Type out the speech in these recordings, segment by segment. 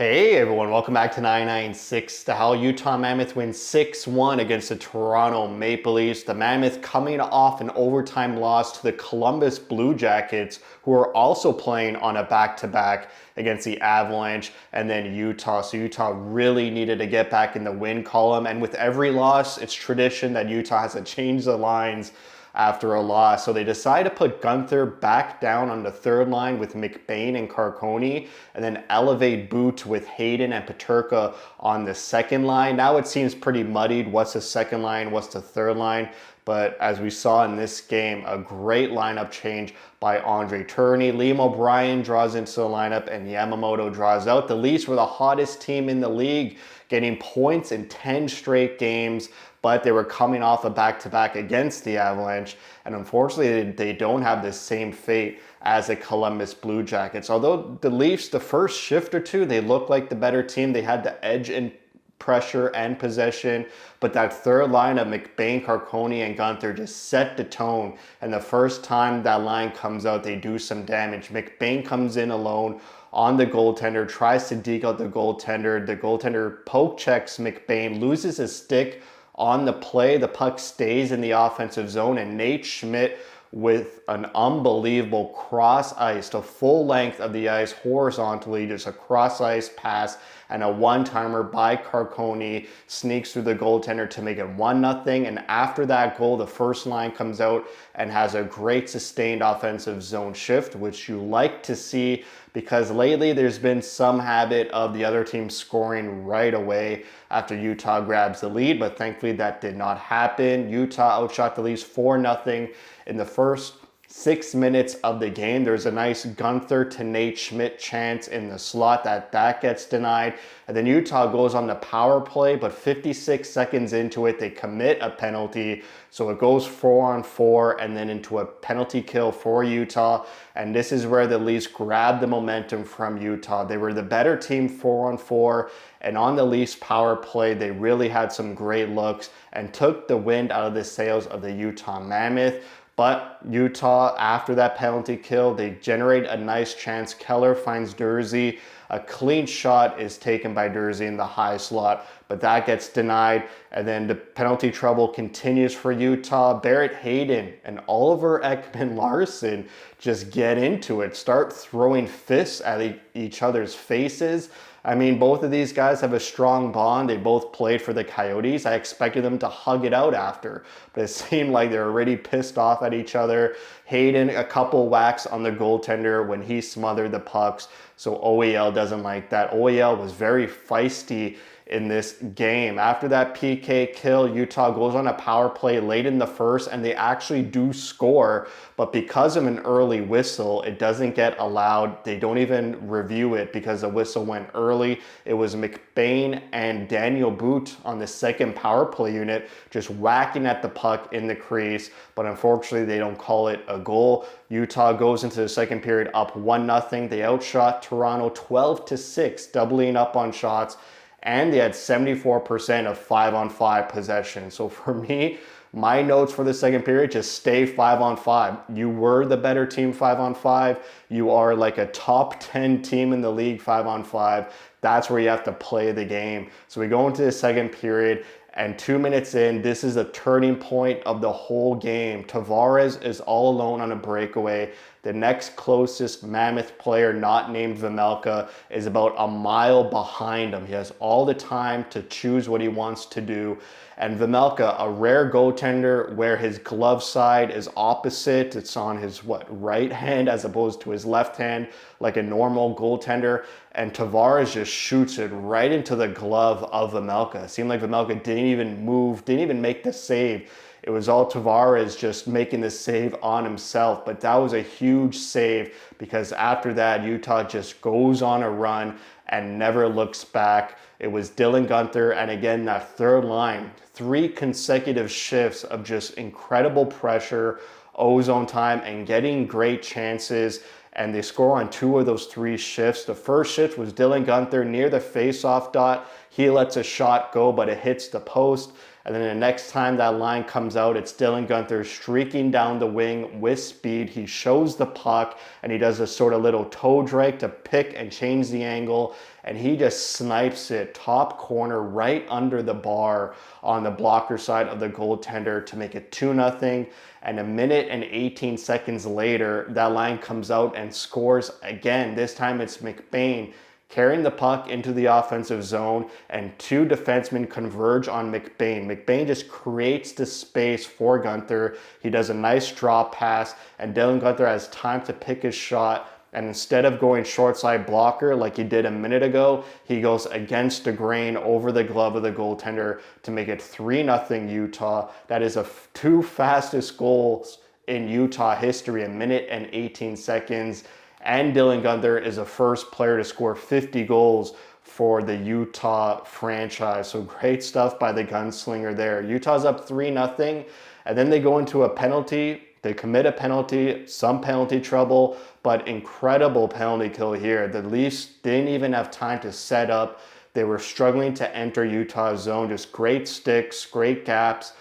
Hey everyone, welcome back to 996. The Howl Utah Mammoth wins 6-1 against the Toronto Maple Leafs. The Mammoth coming off an overtime loss to the Columbus Blue Jackets, who are also playing on a back-to-back against the Avalanche and then Utah. So Utah really needed to get back in the win column. And with every loss, it's tradition that Utah has to change the lines after a loss. So they decide to put Gunther back down on the third line with McBain and Carcone, and then elevate Boot with Hayden and Peterka on the second line. Now it seems pretty muddied. What's the second line? What's the third line? But as we saw in this game, a great lineup change by Andre Tourigny. Liam O'Brien draws into the lineup and Yamamoto draws out. The Leafs were the hottest team in the league, getting points in 10 straight games, but they were coming off a back-to-back against the Avalanche, and unfortunately they don't have the same fate as the Columbus Blue Jackets. Although the Leafs, the first shift or two, they looked like the better team. They had the edge in pressure and possession, but that third line of McBain, Carcone, and Gunther just set the tone, and the first time that line comes out, they do some damage. McBain comes in alone on the goaltender, tries to deke out the goaltender poke checks McBain, loses his stick on the play. The puck stays in the offensive zone, and Nate Schmidt with an unbelievable cross ice, the full length of the ice horizontally, just a cross ice pass and a one-timer by Carcone sneaks through the goaltender to make it 1-0. And after that goal, the first line comes out and has a great sustained offensive zone shift, which you like to see, because lately there's been some habit of the other team scoring right away after Utah grabs the lead, but thankfully that did not happen. Utah outshot the Leafs 4-0 in the first 6 minutes of the game. There's a nice Gunther to Nate Schmidt chance in the slot that gets denied. And then Utah goes on the power play, but 56 seconds into it, they commit a penalty. So it goes 4-on-4 and then into a penalty kill for Utah. And this is where the Leafs grabbed the momentum from Utah. They were the better team 4-on-4. And on the Leafs power play, they really had some great looks and took the wind out of the sails of the Utah Mammoth. But Utah, after that penalty kill, they generate a nice chance. Keller finds Dursey. A clean shot is taken by Dursey in the high slot, but that gets denied. And then the penalty trouble continues for Utah. Barrett Hayden and Oliver Ekman-Larsson just get into it, start throwing fists at each other's faces. I mean, both of these guys have a strong bond. They both played for the Coyotes. I expected them to hug it out after, but it seemed like they're already pissed off at each other. Hayden, a couple whacks on the goaltender when he smothered the pucks, so OEL doesn't like that. OEL was very feisty in this game. After that PK kill, Utah goes on a power play late in the first, and they actually do score, but because of an early whistle, it doesn't get allowed. They don't even review it because the whistle went early. It was McBain and Daniel Boot on the second power play unit just whacking at the puck in the crease, but unfortunately they don't call it a goal. Utah goes into the second period up 1-0. They outshot Toronto 12-6, doubling up on shots, and they had 74% of 5-on-5 possession. So for me, my notes for the second period, just stay 5-on-5. You were the better team 5-on-5. You are like a top 10 team in the league 5-on-5. That's where you have to play the game. So we go into the second period, and 2 minutes in, this is a turning point of the whole game. Tavares is all alone on a breakaway. The next closest Mammoth player, not named Vejmelka, is about a mile behind him. He has all the time to choose what he wants to do. And Vejmelka, a rare goaltender where his glove side is opposite. It's on his, right hand as opposed to his left hand, like a normal goaltender. And Tavares just shoots it right into the glove of Vejmelka. It seemed like Vejmelka didn't even move, didn't even make the save. It was all Tavares just making the save on himself. But that was a huge save, because after that, Utah just goes on a run and never looks back. It was Dylan Gunther, and again, that third line, 3 consecutive shifts of just incredible pressure, ozone time, and getting great chances. And they score on 2 of those 3 shifts. The first shift was Dylan Gunther near the face-off dot. He lets a shot go, but it hits the post. And then the next time that line comes out, it's Dylan Guenther streaking down the wing with speed. He shows the puck and he does a sort of little toe drag to pick and change the angle. And he just snipes it top corner right under the bar on the blocker side of the goaltender to make it 2-0. And a minute and 18 seconds later, that line comes out and scores again. This time it's McBain carrying the puck into the offensive zone, and two defensemen converge on McBain. McBain just creates the space for Guenther. He does a nice drop pass, and Dylan Guenther has time to pick his shot. And instead of going short side blocker like he did a minute ago, he goes against the grain over the glove of the goaltender to make it 3-0 Utah. That is the two fastest goals in Utah history, a minute and 18 seconds. And Dylan Guenther is the first player to score 50 goals for the Utah franchise. So great stuff by the Gunslinger there. Utah's up 3-0, and then they go into a penalty. They commit a penalty, some penalty trouble, but incredible penalty kill here. The Leafs didn't even have time to set up. They were struggling to enter Utah's zone. Just great sticks, great gaps,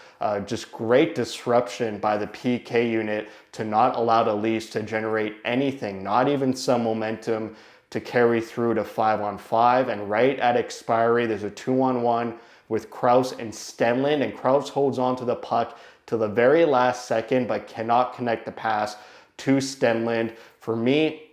just great disruption by the PK unit to not allow the Leafs to generate anything, not even some momentum to carry through to 5-on-5. And right at expiry, there's a 2-on-1 with Krause and Stenlund, and Krause holds on to the puck to the very last second, but cannot connect the pass to Stenlund. For me,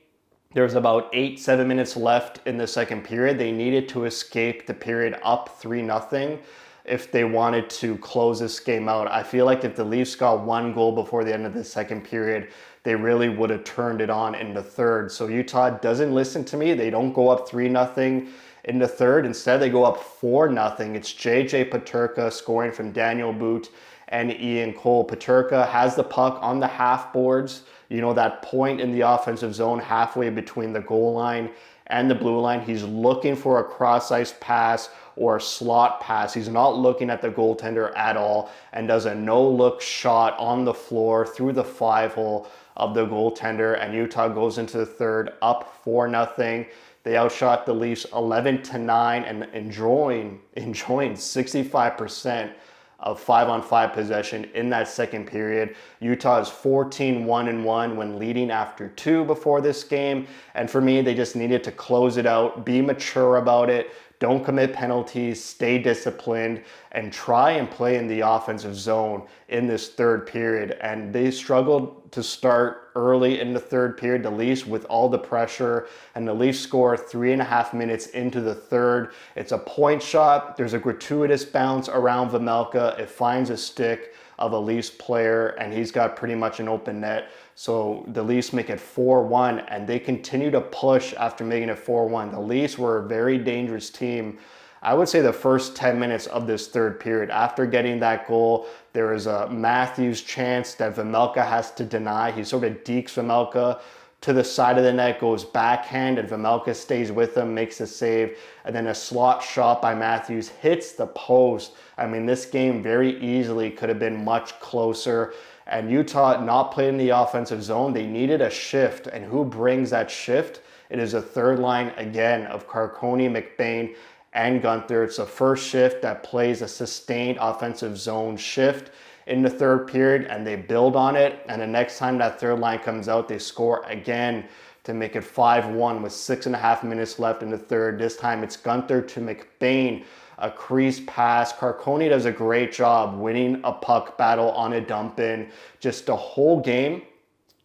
there's about 8-7 minutes left in the second period. They needed to escape the period up 3-0 if they wanted to close this game out. I feel like if the Leafs got one goal before the end of the second period, they really would have turned it on in the third. So Utah doesn't listen to me. They don't go up 3-0 in the third. Instead, they go up 4-0. It's JJ Peterka scoring from Daniel Boot and Ian Cole. Peterka has the puck on the half boards, you know, that point in the offensive zone halfway between the goal line and the blue line. He's looking for a cross-ice pass or a slot pass. He's not looking at the goaltender at all, and does a no-look shot on the floor through the 5-hole of the goaltender, and Utah goes into the third up 4-0. They outshot the Leafs 11-9 and enjoying 65% of 5-on-5 possession in that second period. Utah is 14-1-1 when leading after 2 before this game. And for me, they just needed to close it out, be mature about it, don't commit penalties, stay disciplined, and try and play in the offensive zone in this third period. And they struggled to start early in the third period, the Leafs, with all the pressure, and the Leafs score 3.5 minutes into the third. It's a point shot. There's a gratuitous bounce around Vejmelka. It finds a stick of a Leafs player, and he's got pretty much an open net. So the Leafs make it 4-1, and they continue to push after making it 4-1. The Leafs were a very dangerous team. I would say the first 10 minutes of this third period. After getting that goal, there is a Matthews chance that Vejmelka has to deny. He sort of dekes Vejmelka to the side of the net, goes backhand, and Vejmelka stays with him, makes a save, and then a slot shot by Matthews hits the post. I mean, this game very easily could have been much closer. And Utah not playing the offensive zone, they needed a shift. And who brings that shift? It is a third line again of Carcone, McBain, and Guenther. It's the first shift that plays a sustained offensive zone shift in the third period, and they build on it. And the next time that third line comes out, they score again to make it 5-1 with 6.5 minutes left in the third. This time it's Guenther to McBain, a crease pass. Carcone does a great job winning a puck battle on a dump in. Just the whole game,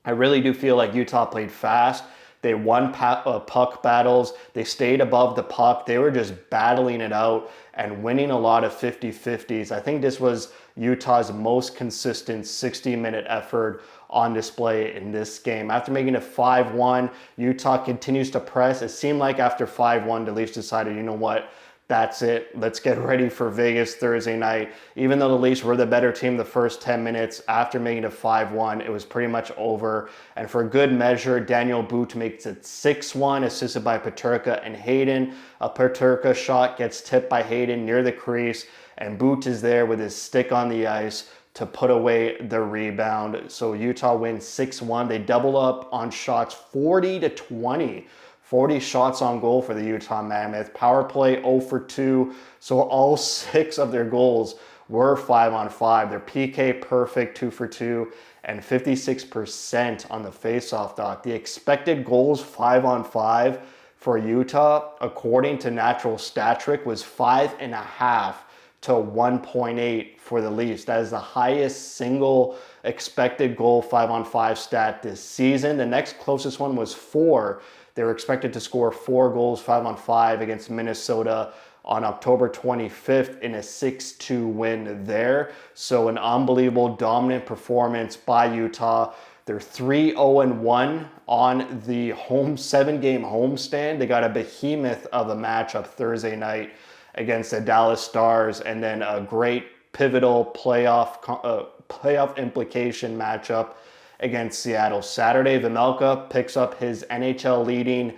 I really do feel like Utah played fast. They won puck battles. They stayed above the puck. They were just battling it out and winning a lot of 50-50s. I think this was Utah's most consistent 60-minute effort on display in this game. After making it 5-1, Utah continues to press. It seemed like after 5-1, the Leafs decided, you know what? That's it. Let's get ready for Vegas Thursday night. Even though the Leafs were the better team the first 10 minutes, after making it 5-1, it was pretty much over. And for good measure, Daniel Boot makes it 6-1, assisted by Peterka and Hayden. A Peterka shot gets tipped by Hayden near the crease, and Boot is there with his stick on the ice to put away the rebound. So Utah wins 6-1. They double up on shots 40-20 40 shots on goal for the Utah Mammoth. Power play 0 for 2. So all 6 of their goals were 5-on-5. Their PK perfect, 2 for 2, and 56% on the faceoff dot. The expected goals 5-on-5 for Utah, according to Natural Stat Trick, was 5.5 to 1.8 for the Leafs. That is the highest single expected goal 5-on-5 stat this season. The next closest one was 4. They were expected to score 4 goals 5-on-5 against Minnesota on October 25th in a 6-2 win there. So an unbelievable dominant performance by Utah. They're 3-0-1 on the home 7-game homestand. They got a behemoth of a matchup Thursday night against the Dallas Stars, and then a great pivotal playoff implication matchup against Seattle. Saturday, Vejmelka picks up his NHL leading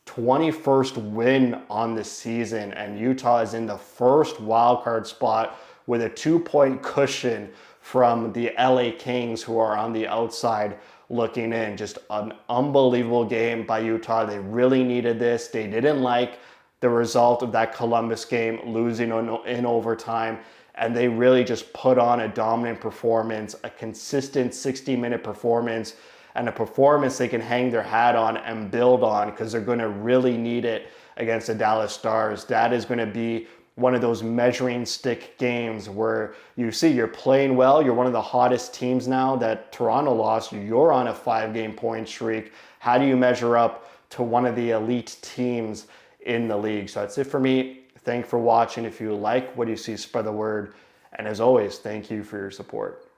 21st win on the season, and Utah is in the first wildcard spot with a 2-point cushion from the LA Kings, who are on the outside looking in. Just an unbelievable game by Utah. They really needed this. They didn't like the result of that Columbus game, losing in overtime, and they really just put on a dominant performance, a consistent 60-minute performance, and a performance they can hang their hat on and build on, because they're going to really need it against the Dallas Stars. That is going to be one of those measuring stick games where you see you're playing well, you're one of the hottest teams now that Toronto lost, you're on a 5-game point streak. How do you measure up to one of the elite teams in the league? So that's it for me. Thanks for watching. If you like what you see, spread the word. And as always, thank you for your support.